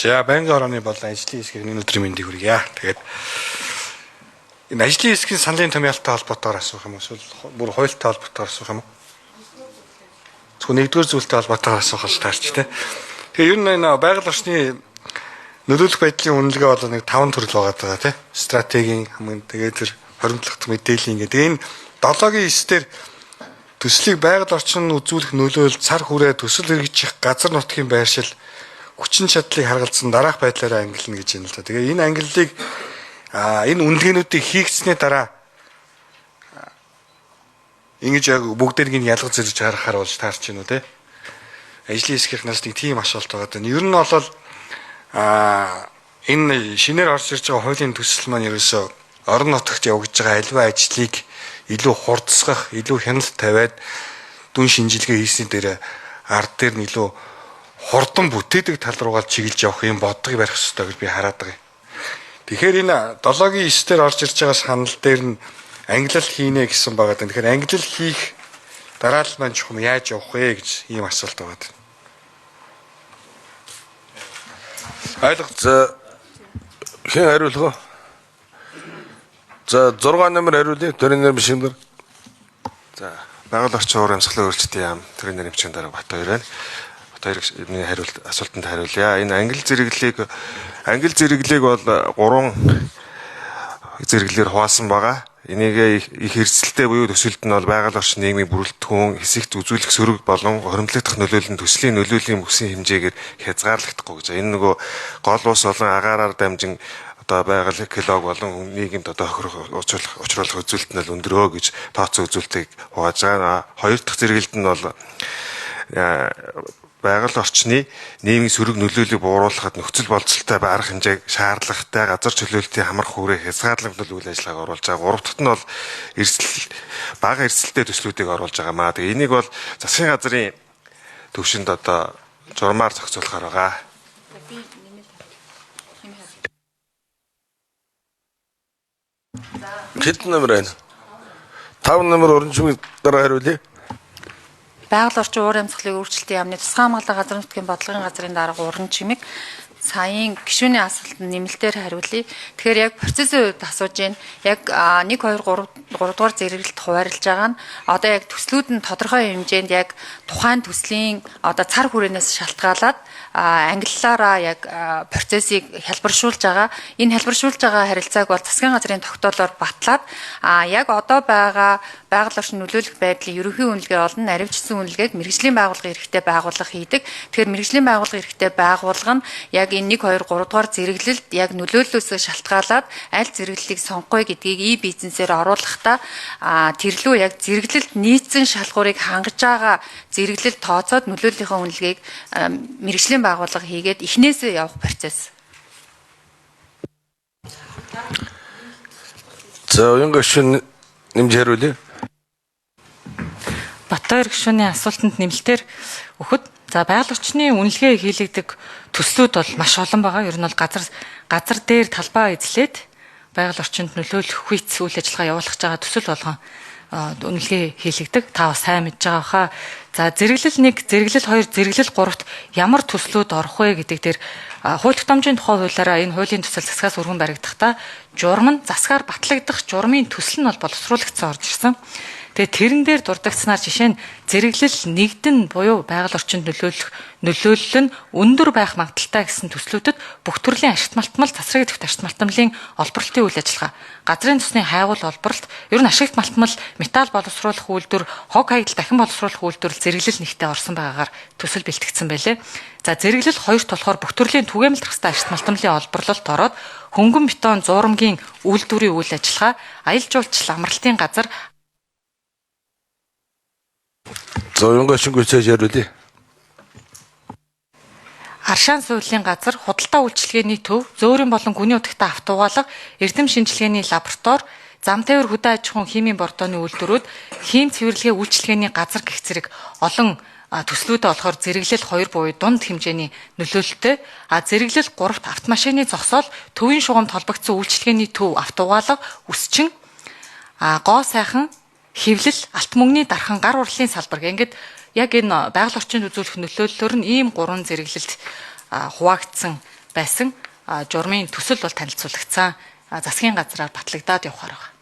За байнгын орооны болон ажлын хэсгийг өнөөдрийн мэндийг хүргье. Тэгээд энэ ажлын хэсгийн саналын томьёолтой холбоотойгоор асуух юм эсвэл бүр хуультай холбоотойгоор асуух юм уу? Зөвхөн нэгдүгээр зүйлтэй холбоотойгоор асуух л таарч тэ. Тэгээ ер нь энэ байгаль орчны нөлөөлөх байдлын үнэлгээ бол нэг 5 төрөл байгаа тэ. Стратегийн хамгийн тэгээд тэр хоримтлох мэдээллийн гэдэг. Энэ 7-гийн 9 дээр төслийг байгаль орчин үзүүлэх нөлөөлөл цар хүрээ төсөл хэрэгжих газар нутгийн байршил хүчин чадлыг харгалзсан дараах байдлаараа ангилна гэж юм л да. Тэгээ энэ ангиллыг энэ үнэлгээнүүдийг хийгдсэний дараа ингэж яг бүгдэрийг ялгаж зэрж харахаар болж таарч байна уу те. Ажлын хэсгийнхнаас нэг тийм асуулт байгаа даа. Ер нь бол энэ шинээр орж ирж байгаа хуулийн төсөл маань ерөөсөө орон нутагт явагдаж байгаа аливаа ажлыг илүү хурдсгах, илүү хяналт тавиад дүн шинжилгээ хийсний дээр ард дээр нь илүү хурдан бүтээдэг тал руугаа чиглэж явах юм бодгийг барих хэрэгтэй гэж би хараад байгаа юм. Тэгэхээр энэ 7-гийн 9 дээр орж ирж байгаа санал дээр нь ангилал хийнэ гэсэн байгаа даа. Тэгэхээр ангилал хийх дараалал маань чухам яаж явах вэ гэж ийм асуулт байгаа даа. За хэн хариулах вэ? За 6 номер хариулъя. Төрийн нэр бишимдэр. За байгаль орчин уур амьсгалын өөрчлөлтийн яам төрийн нэр бишимдэр дараа Бат хоёр байна. Бат хоёрын хариулт асуултанд хариулъя. Энэ англи зэрэглэгийг бол 3 зэрэглэлээр хуваасан байгаа. Энийг их эрсдэлтэй буюу төсөлд нь бол байгаль орчин нийгмийн бүрэлдэхүүн хэсэгт үзүүлэх сөрөг болон хоримтлагдах нөлөөлөл нь төслийн нөлөөлийн бүсийн хэмжээгээр хязгаарлагдахгүй гэж. Энэ нөгөө гол ус болон агаараар дамжин одоо байгаль эколог болон нийгэмд одоо учруулах үзүүлэлт нь өндөрөө гэж тооцоо үзүүлэлтийг хувааж байгаа. Хоёр дахь зэрэглэлд нь бол байгаль орчны нийгмийн сөрөг нөлөөллийг бууруулахад нөхцөл болцолтой байрах хэмжээг шаардлагатай газар чөлөөлтийн хамрах хүрээ хязгаарлагдмал үйл ажиллагааг оруулж байгаа. Гурав дахь нь бол бага эрсдэлтэй төслүүдийг оруулж байгаа маа. Тэгээ энийг бол засгийн газрын төвшөнд одоо журмаар зохицуулахаар байгаа. Хэд номер байна? 5 номер орон чимэг дараа хариулъя. Байгаль орчин уур амьсгалын өөрчлөлтийн яамны тусгай хамгаалалт газар нутгийн бодлогын газрын дарга уран чимэг саяын гишүүний асуултанд нэмэлтээр хариулъя. Тэгэхээр яг процессын үед асууж байна. Яг 1 2 3 дугаар зэрэглэлд хуваарлаж байгаа нь одоо яг төслүүд нь тодорхой хэмжээнд яг тухайн төслийн одоо цар хүрээнээс шалтгаалаад ангиллаараа яг процессыг хялбаршуулж байгаа. Энэ хялбаршуулж байгаа харилцааг бол засгийн газрын тогтоолоор батлаад яг одоо байгаа байгаль орчин нөлөөлөх байдлын ерөнхий үнэлгээ олон наривчсан үнэлгээг мэргэжлийн байгууллагын эрхтэй байгууллага хийдэг. Тэгэхээр мэргэжлийн байгууллагын эрхтэй байгууллага нь яг энэ 1 2 3 дугаар зэрэглэлд яг нөлөөллөөсөө шалтгаалаад аль зэрэглэлийг сонгоё гэдгийг бизнесээр оруулахдаа тэрлүү яг зэрэглэлд нийцсэн шалгуурыг хангаж байгаа зэрэглэл тооцоод нөлөөллийнхөө үнэлгээг мэргэжлийн байгууллага хийгээд эхнээсээ явах процесс. За уян гишүүн нэмж хариулъя. Бат хоёр гишүүний асуултанд нэмэлтээр өгөхөд за байгаль орчны үнэлгээ хийлэгдэх төслүүд бол маш олон байгаа. Ер нь бол газар дээр талбай эзлээд байгаль орчинд нөлөөлөх хүйц үйл ажиллагаа явуулах байгаа төсөл болгон үнэлгээ хийлэгдэг. Та бас сайн мэдж байгаа хаа. За зэрэглэл 1, зэрэглэл 2, зэрэглэл 3-т ямар төслүүд орох вэ гэдэг дээр хууль тогтоомжийн тухай хуулиараа энэ хуулийн төсөл засгаас өргөн баригдахдаа журам нь засгаар батлагдах журмын төсөл нь бол боловсруулагдсан орж ирсэн. Тэгээ тэрэн дээр дурдгацснаар жишээ нь зэрэглэл 1-д нь буюу байгаль орчинд нөлөөлөл нь өндөр байх магадaltaй гэсэн төслүүдэд бүх төрлийн ашигт малтмал засрыг идэвхт ашигт малтмлын олборлтын үйл ажиллагаа, газрын тосны хайгуул олборлт, ер нь ашигт малтмал металл боловсруулах үйлдвэр, хог хаягдал дахин боловсруулах үйлдвэр зэрэглэл 1-т орсон байгаагаар төсөл бэлтгэгдсэн байлээ. За зэрэглэл 2-т болохоор бүх төрлийн түгээмэл тахстай ашигт малтмлын олборлолт ороод хөнгөн бетон зуурамгийн үйлдвэрийн үйл ажиллагаа, аялал жуулчлал амралтын газар Зөөнгөө шингүүцээж хариулъя. Аршаан суулийн газар, худалдаа үйлчилгээний төв, зөөрийн болон гүний утгатай автоугаалга, эрдэм шинжилгээний лаборатори, зам тээвэр хөдөө аж ахуйн химийн бордооны үйлдвэрүүд, хим цэвэрлэгээ үйлчилгээний газар гэх зэрэг олон төслүүдээ болохоор зэрэглэл 2 буюу дунд хэмжээний нөлөөлөлттэй, зэрэглэл 3-т автомашины зогсоол, төвийн шугамд холбогдсон үйлчилгээний төв, автоугаалга, үсчин, гоо сайхан, хэвлэл, алт мөнгөний дархан, гар урлалын салбар ингээд яг энэ байгаль орчинд үзүүлэх нөлөөллөөр нь ийм 3 зэрэглэлд хуваагдсан байсан журмын төсөл бол танилцуулагдсан засгийн газраар батлагдаад явахаар байна.